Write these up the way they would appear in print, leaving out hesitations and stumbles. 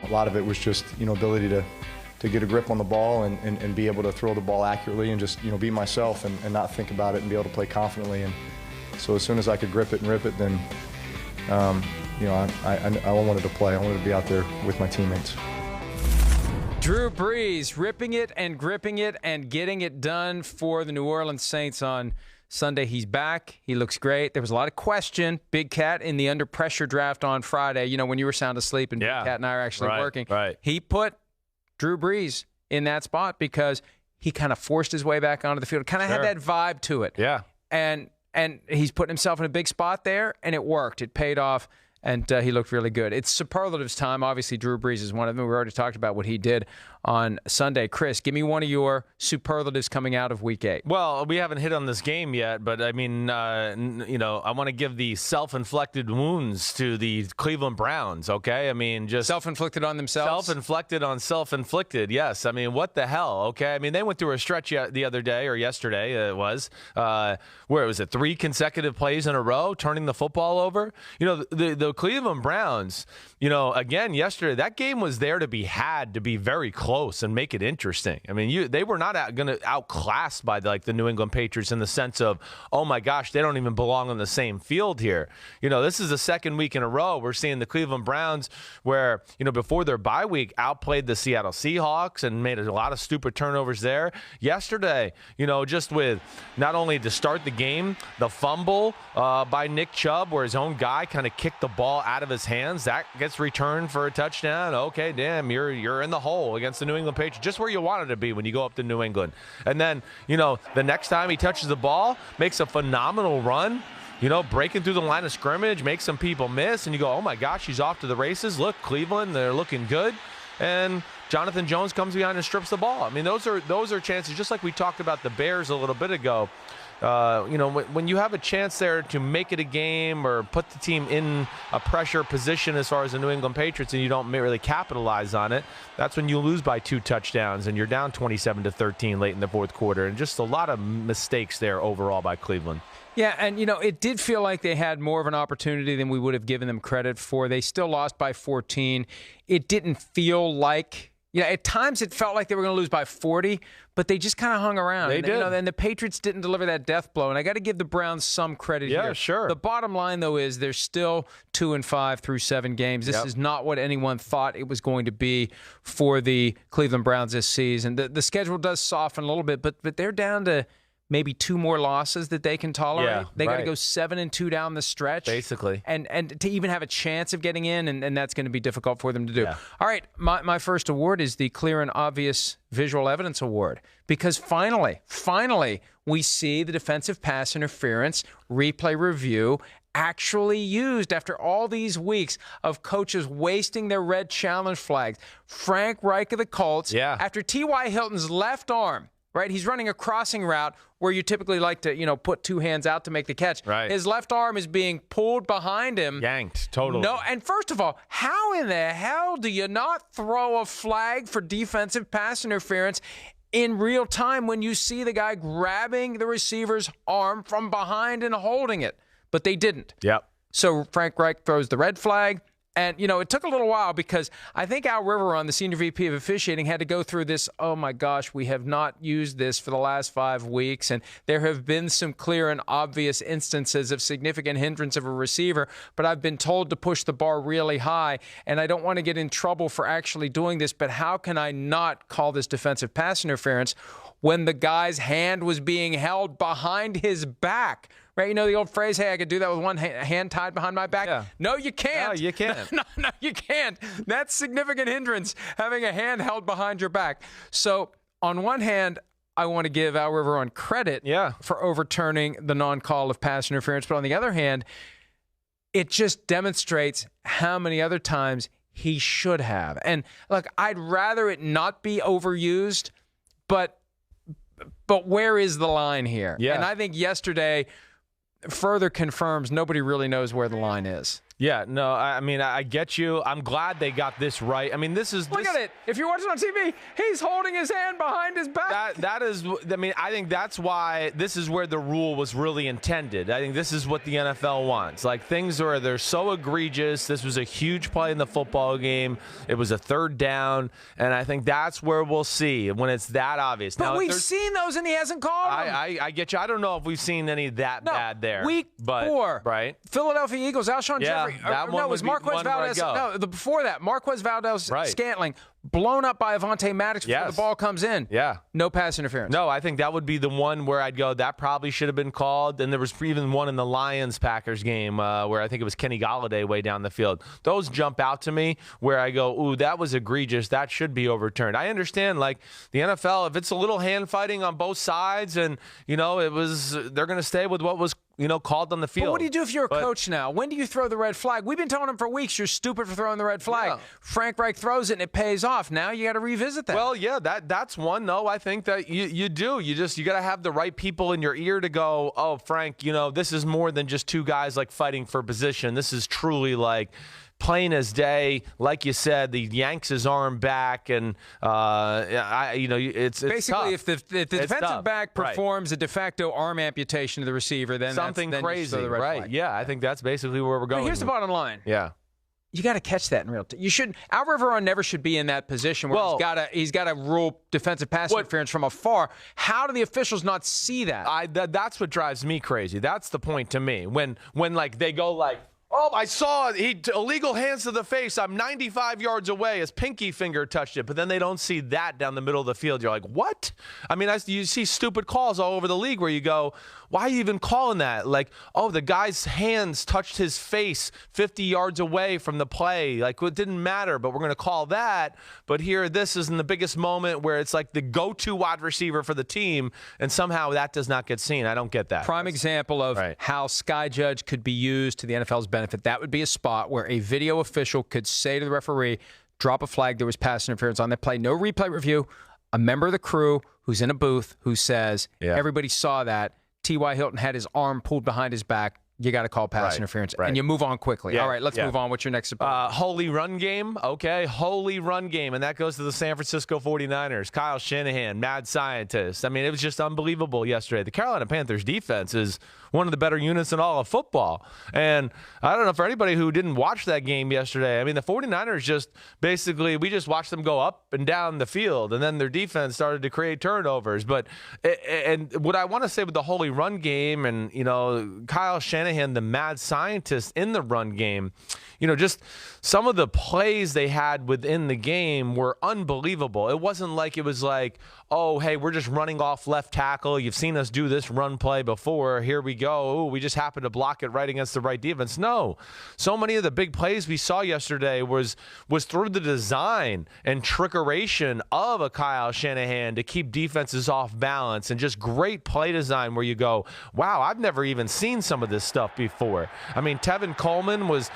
A lot of it was just, ability to get a grip on the ball and be able to throw the ball accurately and just, be myself and not think about it and be able to play confidently. And so as soon as I could grip it and rip it, then, I wanted to play. I wanted to be out there with my teammates. Drew Brees ripping it and gripping it and getting it done for the New Orleans Saints on Sunday. He's back. He looks great. There was a lot of question. Big Cat in the under pressure draft on Friday, when you were sound asleep and Big Cat and I are actually working. Right. He put Drew Brees in that spot because he kind of forced his way back onto the field. Kind of had that vibe to it. Yeah. And he's putting himself in a big spot there, and it worked. It paid off. And he looked really good. It's superlatives time. Obviously, Drew Brees is one of them. We already talked about what he did on Sunday. Chris, give me one of your superlatives coming out of Week 8. Well, we haven't hit on this game yet, but I mean, I want to give the self-inflicted wounds to the Cleveland Browns, okay? I mean, just... Self-inflicted on themselves? Self-inflicted on self-inflicted, yes. I mean, what the hell, okay? I mean, they went through a stretch the other day, or yesterday it was, where was it, 3 consecutive plays in a row, turning the football over? The Cleveland Browns, again, yesterday, that game was there to be very close and make it interesting. I mean, they were not going to outclass by the New England Patriots in the sense of, oh my gosh, they don't even belong on the same field here. This is the second week in a row we're seeing the Cleveland Browns where, before their bye week, outplayed the Seattle Seahawks and made a lot of stupid turnovers there. Yesterday, just with not only to start the game, the fumble by Nick Chubb where his own guy kind of kicked the ball out of his hands, that gets returned for a touchdown. Okay, damn, you're in the hole against the New England Patriots, just where you wanted to be when you go up to New England. And then, the next time he touches the ball, makes a phenomenal run, breaking through the line of scrimmage, makes some people miss, and you go, oh my gosh, he's off to the races. Look, Cleveland, they're looking good. And Jonathan Jones comes behind and strips the ball. I mean, those are chances, just like we talked about the Bears a little bit ago. When you have a chance there to make it a game or put the team in a pressure position as far as the New England Patriots and you don't really capitalize on it, that's when you lose by 2 touchdowns and you're down 27-13 late in the fourth quarter. And just a lot of mistakes there overall by Cleveland. Yeah, and, it did feel like they had more of an opportunity than we would have given them credit for. They still lost by 14. It didn't feel like... at times it felt like they were going to lose by 40, but they just kind of hung around. They did. And the Patriots didn't deliver that death blow. And I got to give the Browns some credit here. Yeah, sure. The bottom line, though, is they're still 2-5 through 7 games. This is not what anyone thought it was going to be for the Cleveland Browns this season. The schedule does soften a little bit, but they're down to maybe 2 more losses that they can tolerate. Yeah, they got to go 7-2 down the stretch. Basically. And to even have a chance of getting in, and that's going to be difficult for them to do. Yeah. All right, my first award is the Clear and Obvious Visual Evidence Award, because finally, we see the defensive pass interference replay review actually used after all these weeks of coaches wasting their red challenge flags. Frank Reich of the Colts, after T.Y. Hilton's left arm, right? He's running a crossing route where you typically like to, put 2 hands out to make the catch. Right. His left arm is being pulled behind him. Yanked, totally. No, and first of all, how in the hell do you not throw a flag for defensive pass interference in real time when you see the guy grabbing the receiver's arm from behind and holding it? But they didn't. Yep. So Frank Reich throws the red flag. And, it took a little while because I think Al Riveron, the senior VP of officiating, had to go through this, oh, my gosh, we have not used this for the last 5 weeks. And there have been some clear and obvious instances of significant hindrance of a receiver, but I've been told to push the bar really high, and I don't want to get in trouble for actually doing this, but how can I not call this defensive pass interference when the guy's hand was being held behind his back? Right, the old phrase, hey, I could do that with one hand tied behind my back. Yeah. No, you can't. No, you can't. No, you can't. That's significant hindrance, having a hand held behind your back. So, on one hand, I want to give Al Riveron credit for overturning the non-call of pass interference. But on the other hand, it just demonstrates how many other times he should have. And, look, I'd rather it not be overused, but where is the line here? Yeah. And I think yesterday further confirms nobody really knows where the line is. Yeah, no, I mean, I get you. I'm glad they got this right. I mean, this is... Look at it. If you're watching on TV, he's holding his hand behind his back. That is, I mean, I think that's why this is where the rule was really intended. I think this is what the NFL wants. Like, things are, they're so egregious. This was a huge play in the football game. It was a third down, and I think that's where we'll see when it's that obvious. But now, we've seen those, and he hasn't called them. I get you. I don't know if we've seen any that bad there. Week 4. Right. Philadelphia Eagles, Alshon Jeffrey. That one no, it was Marquez Valdez. No, before that, Marquez Valdez Scantling blown up by Avonte Maddox before the ball comes in. Yeah. No pass interference. No, I think that would be the one where I'd go, that probably should have been called. And there was even one in the Lions-Packers game where I think it was Kenny Golladay way down the field. Those jump out to me where I go, ooh, that was egregious. That should be overturned. I understand, like, the NFL, if it's a little hand fighting on both sides and, they're going to stay with what was called on the field. But what do you do if you're a coach now? When do you throw the red flag? We've been telling him for weeks, you're stupid for throwing the red flag. Yeah. Frank Reich throws it and it pays off. Now you got to revisit that. Well, yeah, that's one. No, I think that you do. You got to have the right people in your ear to go, oh, Frank, this is more than just two guys like fighting for position. This is truly like plain as day, like you said, the yanks his arm back, and it's basically tough. if the defensive back performs a de facto arm amputation to the receiver, then something crazy, the right? flag. Yeah, I think that's basically where we're going. But here's the bottom line. Yeah. You got to catch that in real time. You should. Al Riveron never should be in that position where he's got to rule defensive pass interference from afar. How do the officials not see that? That's what drives me crazy. That's the point to me. When like they go like, oh, I saw it. Illegal hands to the face. I'm 95 yards away. His pinky finger touched it. But then they don't see that down the middle of the field. You're like, what? I mean, you see stupid calls all over the league where you go, why are you even calling that? Like, oh, the guy's hands touched his face 50 yards away from the play. Like, it didn't matter, but we're going to call that. But here, this is in the biggest moment where it's like the go-to wide receiver for the team, and somehow that does not get seen. I don't get that. Prime example of how Sky Judge could be used to the NFL's benefit. That would be a spot where a video official could say to the referee, drop a flag, there was pass interference on that play. No replay review. A member of the crew who's in a booth who says, everybody saw that. T.Y. Hilton had his arm pulled behind his back. You got to call pass interference, and you move on quickly. All right, let's move on. What's your next support? Holy run game. Okay, holy run game. And that goes to the San Francisco 49ers. Kyle Shanahan, mad scientist. I mean, it was just unbelievable yesterday. The Carolina Panthers defense is one of the better units in all of football. And I don't know, for anybody who didn't watch that game yesterday, I mean, the 49ers just basically, we just watched them go up and down the field, and then their defense started to create turnovers. But, and what I want to say with the holy run game and, Kyle Shanahan, the mad scientist in the run game, just some of the plays they had within the game were unbelievable. It wasn't like it was like, oh, hey, we're just running off left tackle. You've seen us do this run play before. Here we go. Ooh, we just happened to block it right against the right defense. No. So many of the big plays we saw yesterday was through the design and trickeration of a Kyle Shanahan to keep defenses off balance, and just great play design where you go, wow, I've never even seen some of this stuff before. I mean, Tevin Coleman was,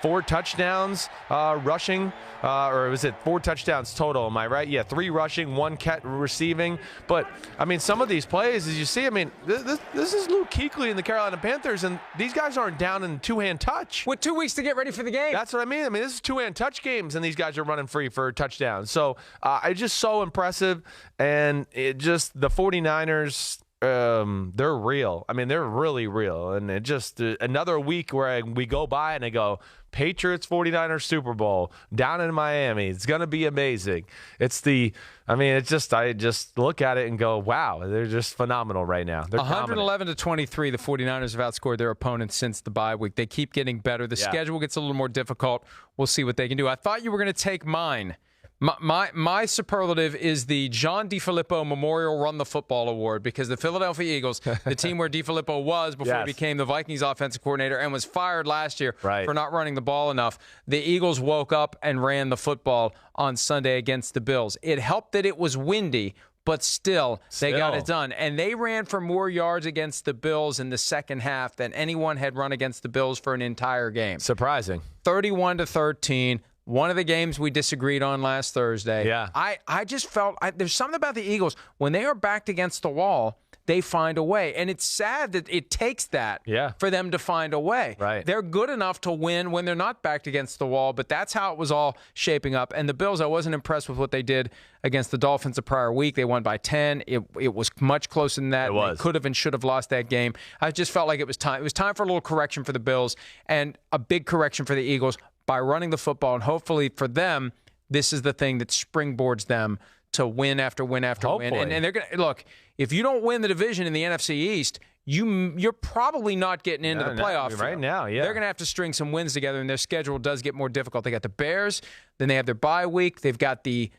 4 touchdowns rushing, or was it 4 touchdowns total? Am I right? Yeah, 3 rushing, 1 receiving. But, I mean, some of these plays, as you see, I mean, this is Luke Kuechly and the Carolina Panthers, and these guys aren't down in two-hand touch. With 2 weeks to get ready for the game. That's what I mean. I mean, this is 2-hand touch games, and these guys are running free for touchdowns. So, it's just so impressive, and it just, the 49ers, they're real. I mean, they're really real. And it just another week where we go by and I go, Patriots 49ers Super Bowl down in Miami. It's going to be amazing. I just look at it and go, wow, they're just phenomenal right now. They're 111-23, the 49ers have outscored their opponents since the bye week. They keep getting better. The schedule gets a little more difficult. We'll see what they can do. I thought you were going to take mine. My superlative is the John DeFilippo Memorial Run the Football Award, because the Philadelphia Eagles, the team where DeFilippo was before he became the Vikings offensive coordinator and was fired last year for not running the ball enough, the Eagles woke up and ran the football on Sunday against the Bills. It helped that it was windy, but still, they got it done. And they ran for more yards against the Bills in the second half than anyone had run against the Bills for an entire game. Surprising. 31-13. One of the games we disagreed on last Thursday. Yeah. I just felt there's something about the Eagles. When they are backed against the wall, they find a way. And it's sad that it takes that for them to find a way. Right. They're good enough to win when they're not backed against the wall, but that's how it was all shaping up. And the Bills, I wasn't impressed with what they did against the Dolphins the prior week. They won by 10. It was much closer than that. It was. They could have and should have lost that game. I just felt like it was time. It was time for a little correction for the Bills and a big correction for the Eagles by running the football. And hopefully for them, this is the thing that springboards them to win after win after win. And they're going to look, if you don't win the division in the NFC East, you're probably not getting into the playoffs right now. Yeah, they're going to have to string some wins together, and their schedule does get more difficult. They got the Bears, then they have their bye week. They've got the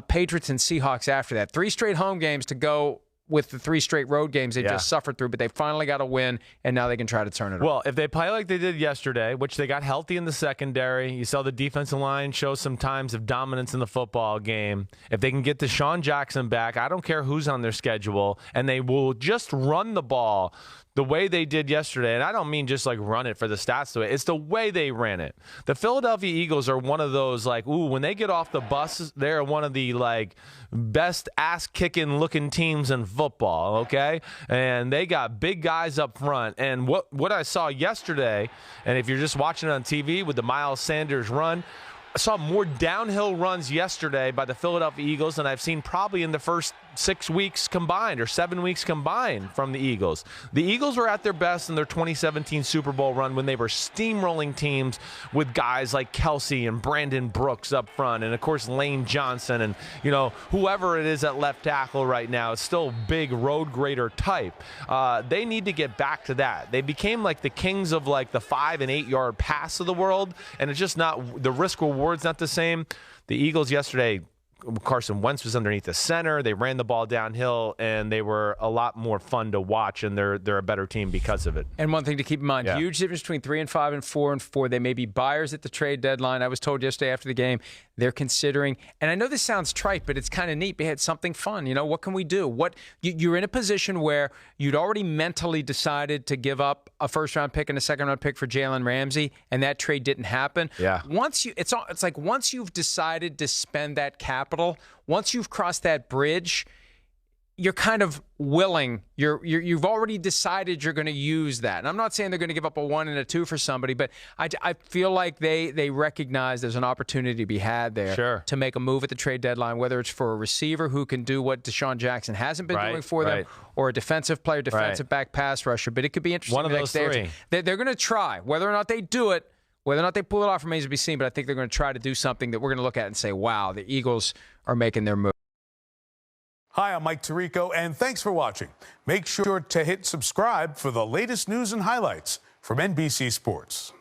Patriots and Seahawks after that. 3 straight home games to go with the 3 straight road games they just suffered through, but they finally got a win, and now they can try to turn it around. Well, if they play like they did yesterday, which they got healthy in the secondary, you saw the defensive line show some times of dominance in the football game. If they can get Deshaun Jackson back, I don't care who's on their schedule, and they will just run the ball the way they did yesterday, and I don't mean just like run it for the stats to it. It's the way they ran it. The Philadelphia Eagles are one of those when they get off the bus, they're one of the best ass-kicking looking teams in football, okay? And they got big guys up front. And what I saw yesterday, and if you're just watching it on TV with the Miles Sanders run, I saw more downhill runs yesterday by the Philadelphia Eagles than I've seen probably in the first 6 weeks combined or 7 weeks combined from the Eagles. The Eagles were at their best in their 2017 Super Bowl run when they were steamrolling teams with guys like Kelsey and Brandon Brooks up front, and of course Lane Johnson, and whoever it is at left tackle right now. It's still big road grader type. They need to get back to that. They became like the kings of the 5 and 8 yard pass of the world, and it's just not, the risk reward's not the same. The Eagles yesterday, Carson Wentz was underneath the center. They ran the ball downhill, and they were a lot more fun to watch, and they're a better team because of it. And one thing to keep in mind, huge difference between 3-5 and 4-4. They may be buyers at the trade deadline. I was told yesterday after the game they're considering, and I know this sounds trite, but it's kind of neat. We had something fun. What can we do? You're in a position where you'd already mentally decided to give up a first-round pick and a second-round pick for Jalen Ramsey, and that trade didn't happen. Yeah. Once you've decided to spend that capital, once you've crossed that bridge, you're kind of willing. You've already decided you're going to use that. And I'm not saying they're going to give up a 1 and a 2 for somebody, but I feel like they recognize there's an opportunity to be had there to make a move at the trade deadline, whether it's for a receiver who can do what Deshaun Jackson hasn't been doing for them, or a defensive player, defensive back pass rusher. But it could be interesting. One of those three. They're going to try. Whether or not they do it, whether or not they pull it off remains to be seen, but I think they're going to try to do something that we're going to look at and say, wow, the Eagles are making their move. Hi, I'm Mike Tirico, and thanks for watching. Make sure to hit subscribe for the latest news and highlights from NBC Sports.